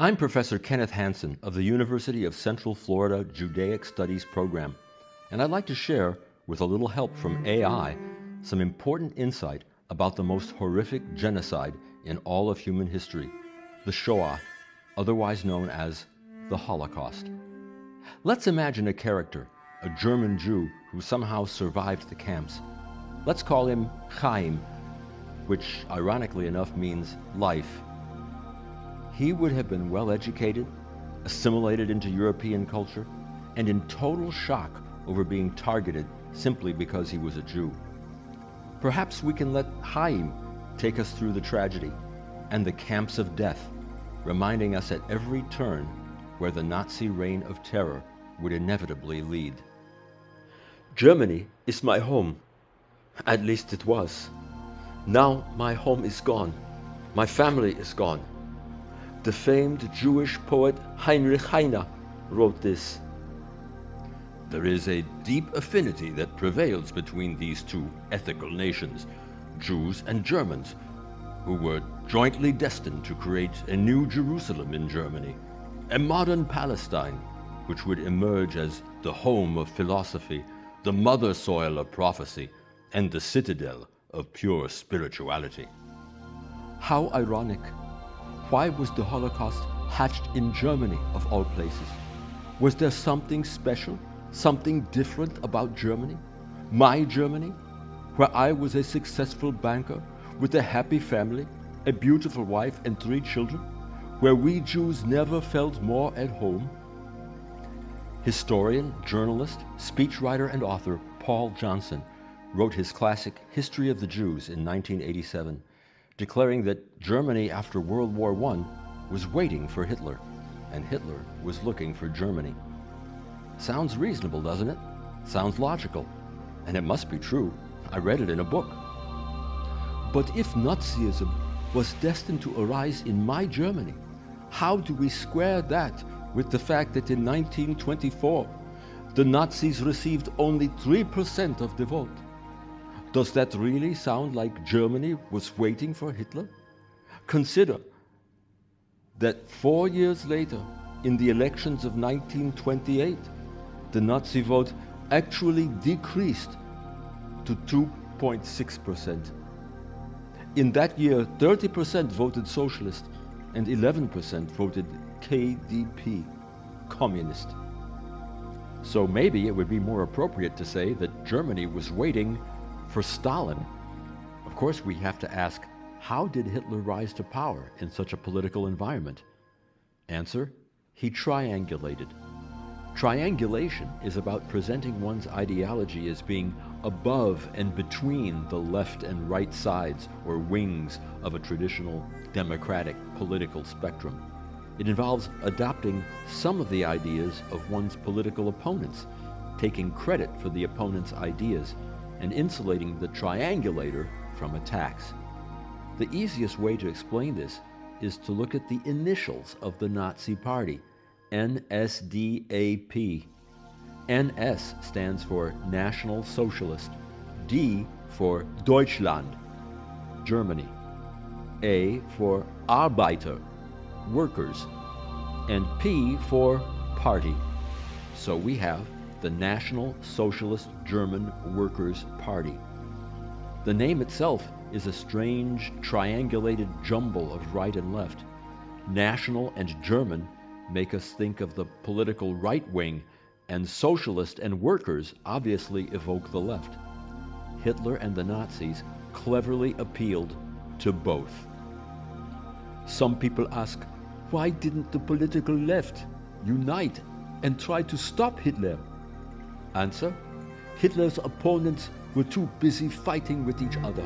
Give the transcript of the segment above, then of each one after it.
I'm Professor Kenneth Hansen of the University of Central Florida Judaic Studies program, and I'd like to share, with a little help from AI, some important insight about the most horrific genocide in all of human history, the Shoah, otherwise known as the Holocaust. Let's imagine a character, a German Jew who somehow survived the camps. Let's call him Chaim, which ironically enough means life. He would have been well educated, assimilated into European culture, and in total shock over being targeted simply because he was a Jew. Perhaps we can let Chaim take us through the tragedy and the camps of death, reminding us at every turn where the Nazi reign of terror would inevitably lead. Germany is my home. At least it was. Now my home is gone. My family is gone. The famed Jewish poet Heinrich Heine wrote this. There is a deep affinity that prevails between these two ethical nations, Jews and Germans, who were jointly destined to create a new Jerusalem in Germany, a modern Palestine, which would emerge as the home of philosophy, the mother soil of prophecy, and the citadel of pure spirituality. How ironic. Why was the Holocaust hatched in Germany, of all places? Was there something special, something different about Germany? My Germany, where I was a successful banker with a happy family, a beautiful wife and 3 children, where we Jews never felt more at home? Historian, journalist, speechwriter, and author Paul Johnson wrote his classic History of the Jews in 1987, declaring that Germany after World War I was waiting for Hitler, and Hitler was looking for Germany. Sounds reasonable, doesn't it? Sounds logical, and it must be true. I read it in a book. But if Nazism was destined to arise in my Germany, how do we square that with the fact that in 1924, the Nazis received only 3% of the vote? Does that really sound like Germany was waiting for Hitler? Consider that 4 years later, in the elections of 1928, the Nazi vote actually decreased to 2.6%. In that year, 30% voted socialist and 11% voted KDP, communist. So maybe it would be more appropriate to say that Germany was waiting for Stalin. Of course, we have to ask, how did Hitler rise to power in such a political environment? Answer, he triangulated. Triangulation is about presenting one's ideology as being above and between the left and right sides or wings of a traditional democratic political spectrum. It involves adopting some of the ideas of one's political opponents, taking credit for the opponent's ideas, and insulating the triangulator from attacks. The easiest way to explain this is to look at the initials of the Nazi Party, NSDAP. NS stands for National Socialist, D for Deutschland, Germany, A for Arbeiter, workers, and P for party. So we have the National Socialist German Workers' Party. The name itself is a strange, triangulated jumble of right and left. National and German make us think of the political right wing, and socialist and workers obviously evoke the left. Hitler and the Nazis cleverly appealed to both. Some people ask, why didn't the political left unite and try to stop Hitler? Answer, Hitler's opponents were too busy fighting with each other.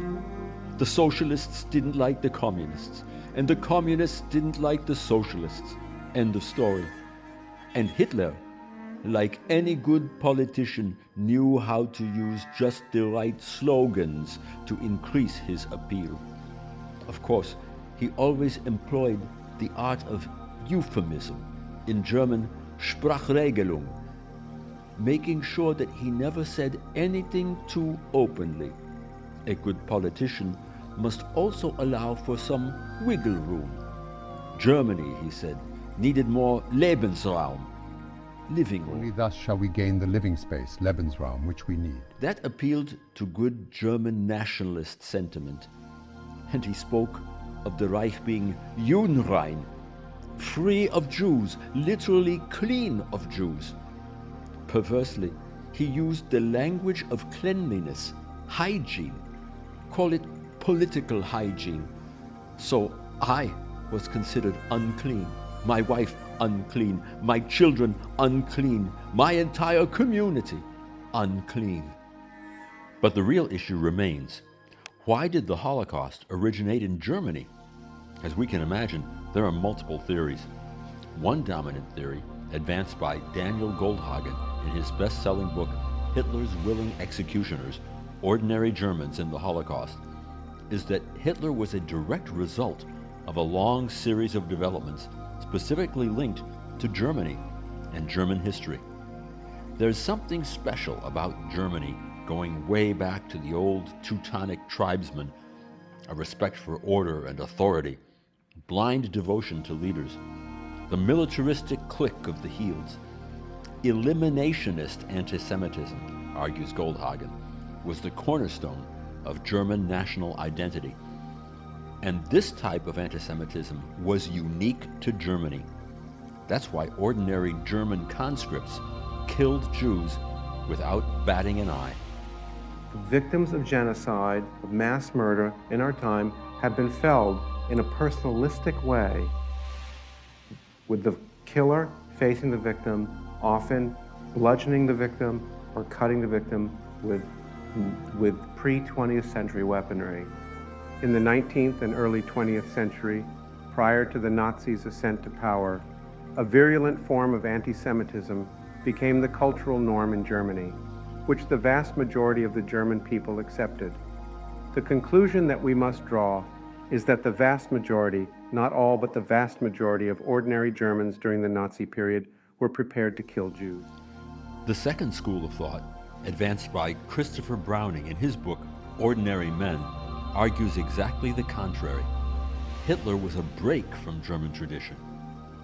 The socialists didn't like the communists, and the communists didn't like the socialists. End of story. And Hitler, like any good politician, knew how to use just the right slogans to increase his appeal. Of course, he always employed the art of euphemism, in German Sprachregelung, making sure that he never said anything too openly. A good politician must also allow for some wiggle room. Germany, he said, needed more Lebensraum, living Only room. thus shall we gain the living space, Lebensraum, which we need. That appealed to good German nationalist sentiment, and he spoke of the Reich being Judenrein, free of Jews, literally clean of Jews. Perversely, he used the language of cleanliness, hygiene, call it political hygiene. So I was considered unclean, my wife unclean, my children unclean, my entire community unclean. But the real issue remains. Why did the Holocaust originate in Germany? As we can imagine, there are multiple theories. One dominant theory, advanced by Daniel Goldhagen in his best-selling book, Hitler's Willing Executioners, Ordinary Germans in the Holocaust, is that Hitler was a direct result of a long series of developments specifically linked to Germany and German history. There's something special about Germany going way back to the old Teutonic tribesmen, a respect for order and authority, blind devotion to leaders, the militaristic clique of the Heels. Eliminationist anti-Semitism, argues Goldhagen, was the cornerstone of German national identity. And this type of anti-Semitism was unique to Germany. That's why ordinary German conscripts killed Jews without batting an eye. Victims of genocide, of mass murder in our time have been felled in a personalistic way, with the killer facing the victim, often bludgeoning the victim or cutting the victim with pre-20th century weaponry. In the 19th and early 20th century, prior to the Nazis' ascent to power, a virulent form of anti-Semitism became the cultural norm in Germany, which the vast majority of the German people accepted. The conclusion that we must draw is that the vast majority, not all but the vast majority of ordinary Germans during the Nazi period were prepared to kill Jews. The second school of thought, advanced by Christopher Browning in his book Ordinary Men, argues exactly the contrary. Hitler was a break from German tradition.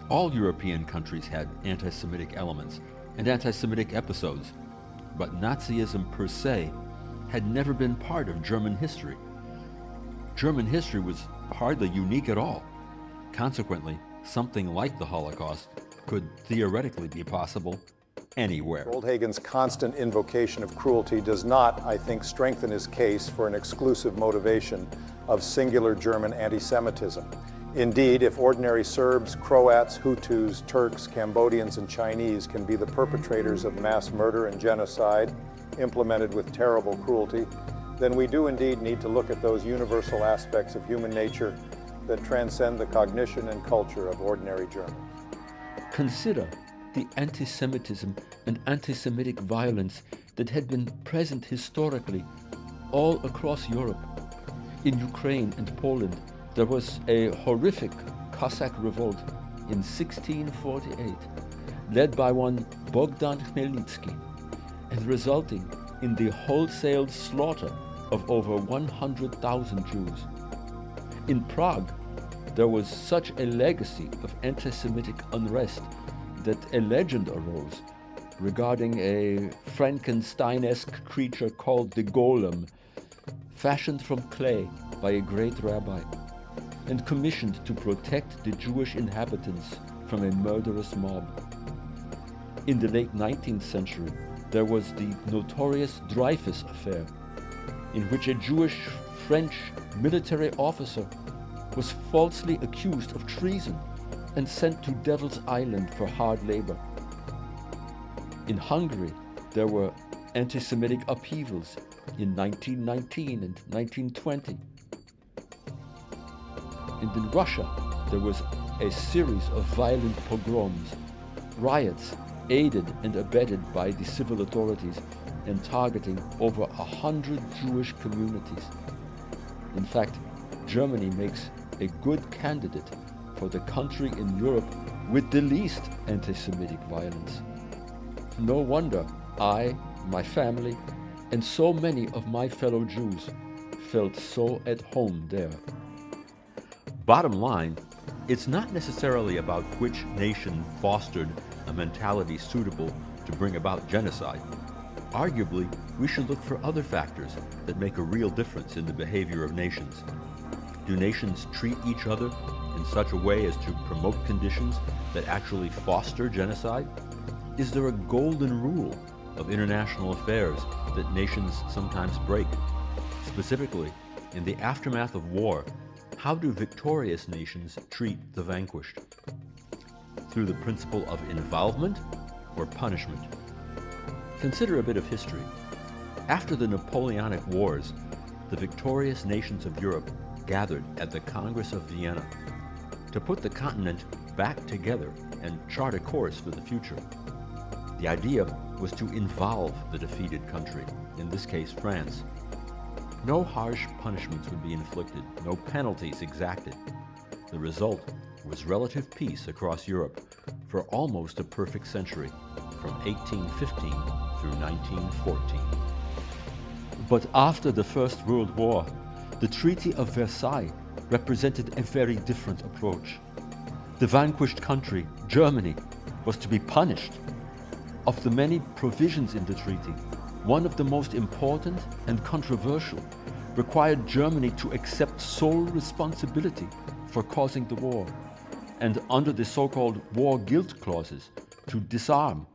All European countries had anti-Semitic elements and anti-Semitic episodes, but Nazism per se had never been part of German history. German history was hardly unique at all. Consequently, something like the Holocaust could theoretically be possible anywhere. Goldhagen's constant invocation of cruelty does not, I think, strengthen his case for an exclusive motivation of singular German anti-Semitism. Indeed, if ordinary Serbs, Croats, Hutus, Turks, Cambodians, and Chinese can be the perpetrators of mass murder and genocide implemented with terrible cruelty, then we do indeed need to look at those universal aspects of human nature that transcend the cognition and culture of ordinary Germans. Consider the anti-Semitism and anti-Semitic violence that had been present historically all across Europe. In Ukraine and Poland, there was a horrific Cossack revolt in 1648, led by one Bogdan Khmelnytsky, and resulting in the wholesale slaughter of over 100,000 Jews. In Prague, there was such a legacy of anti-Semitic unrest that a legend arose regarding a Frankenstein-esque creature called the Golem, fashioned from clay by a great rabbi, and commissioned to protect the Jewish inhabitants from a murderous mob. In the late 19th century, there was the notorious Dreyfus affair, in which a Jewish French military officer was falsely accused of treason and sent to Devil's Island for hard labor. In Hungary, there were anti-Semitic upheavals in 1919 and 1920. And in Russia, there was a series of violent pogroms, riots aided and abetted by the civil authorities and targeting over 100 Jewish communities. In fact, Germany makes a good candidate for the country in Europe with the least anti-Semitic violence. No wonder I, my family, and so many of my fellow Jews felt so at home there. Bottom line, It's not necessarily about which nation fostered a mentality suitable to bring about genocide. Arguably, we should look for other factors that make a real difference in the behavior of nations. Do nations treat each other in such a way as to promote conditions that actually foster genocide? Is there a golden rule of international affairs that nations sometimes break? Specifically, in the aftermath of war, how do victorious nations treat the vanquished? Through the principle of involvement or punishment? Consider a bit of history. After the Napoleonic Wars, the victorious nations of Europe gathered at the Congress of Vienna to put the continent back together and chart a course for the future. The idea was to involve the defeated country, in this case France. No harsh punishments would be inflicted, no penalties exacted. The result was relative peace across Europe for almost a perfect century, from 1815 through 1914. But after the First World War, the Treaty of Versailles represented a very different approach. The vanquished country, Germany, was to be punished. Of the many provisions in the treaty, one of the most important and controversial required Germany to accept sole responsibility for causing the war, and under the so-called war guilt clauses, to disarm,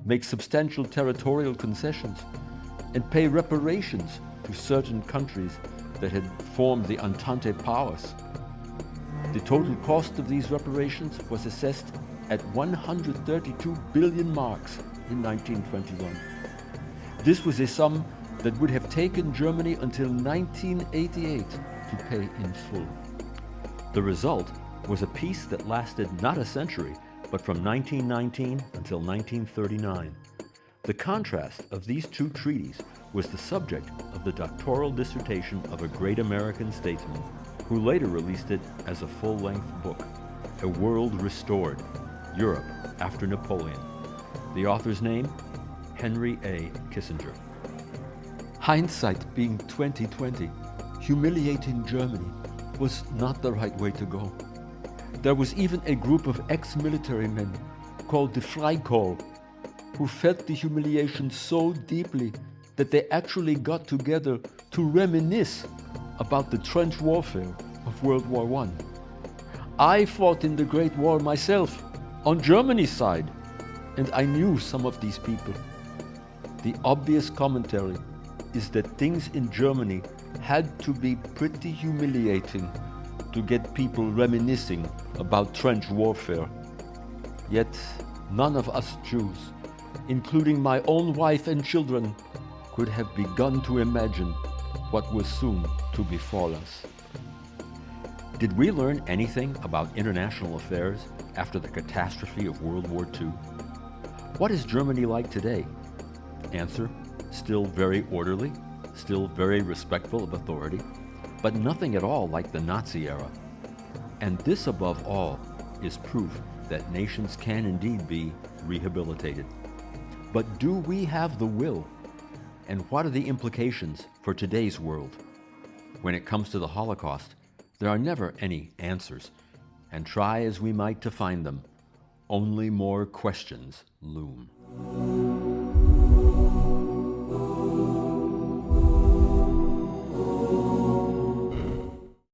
make substantial territorial concessions, and pay reparations to certain countries that had formed the Entente powers. The total cost of these reparations was assessed at 132 billion marks in 1921. This was a sum that would have taken Germany until 1988 to pay in full. The result was a peace that lasted not a century, but from 1919 until 1939. The contrast of these two treaties was the subject of the doctoral dissertation of a great American statesman who later released it as a full-length book, A World Restored, Europe After Napoleon. The author's name? Henry A. Kissinger. Hindsight being 2020, humiliating Germany was not the right way to go. There was even a group of ex-military men called the Freikorps who felt the humiliation so deeply that they actually got together to reminisce about the trench warfare of World War I. I fought in the Great War myself, on Germany's side, and I knew some of these people. The obvious commentary is that things in Germany had to be pretty humiliating to get people reminiscing about trench warfare. Yet none of us Jews, including my own wife and children, could have begun to imagine what was soon to befall us. Did we learn anything about international affairs after the catastrophe of World War II? What is Germany like today? Answer, still very orderly, still very respectful of authority, but nothing at all like the Nazi era. And this, above all, is proof that nations can indeed be rehabilitated. But do we have the will? And what are the implications for today's world? When it comes to the Holocaust, there are never any answers, and try as we might to find them, only more questions loom.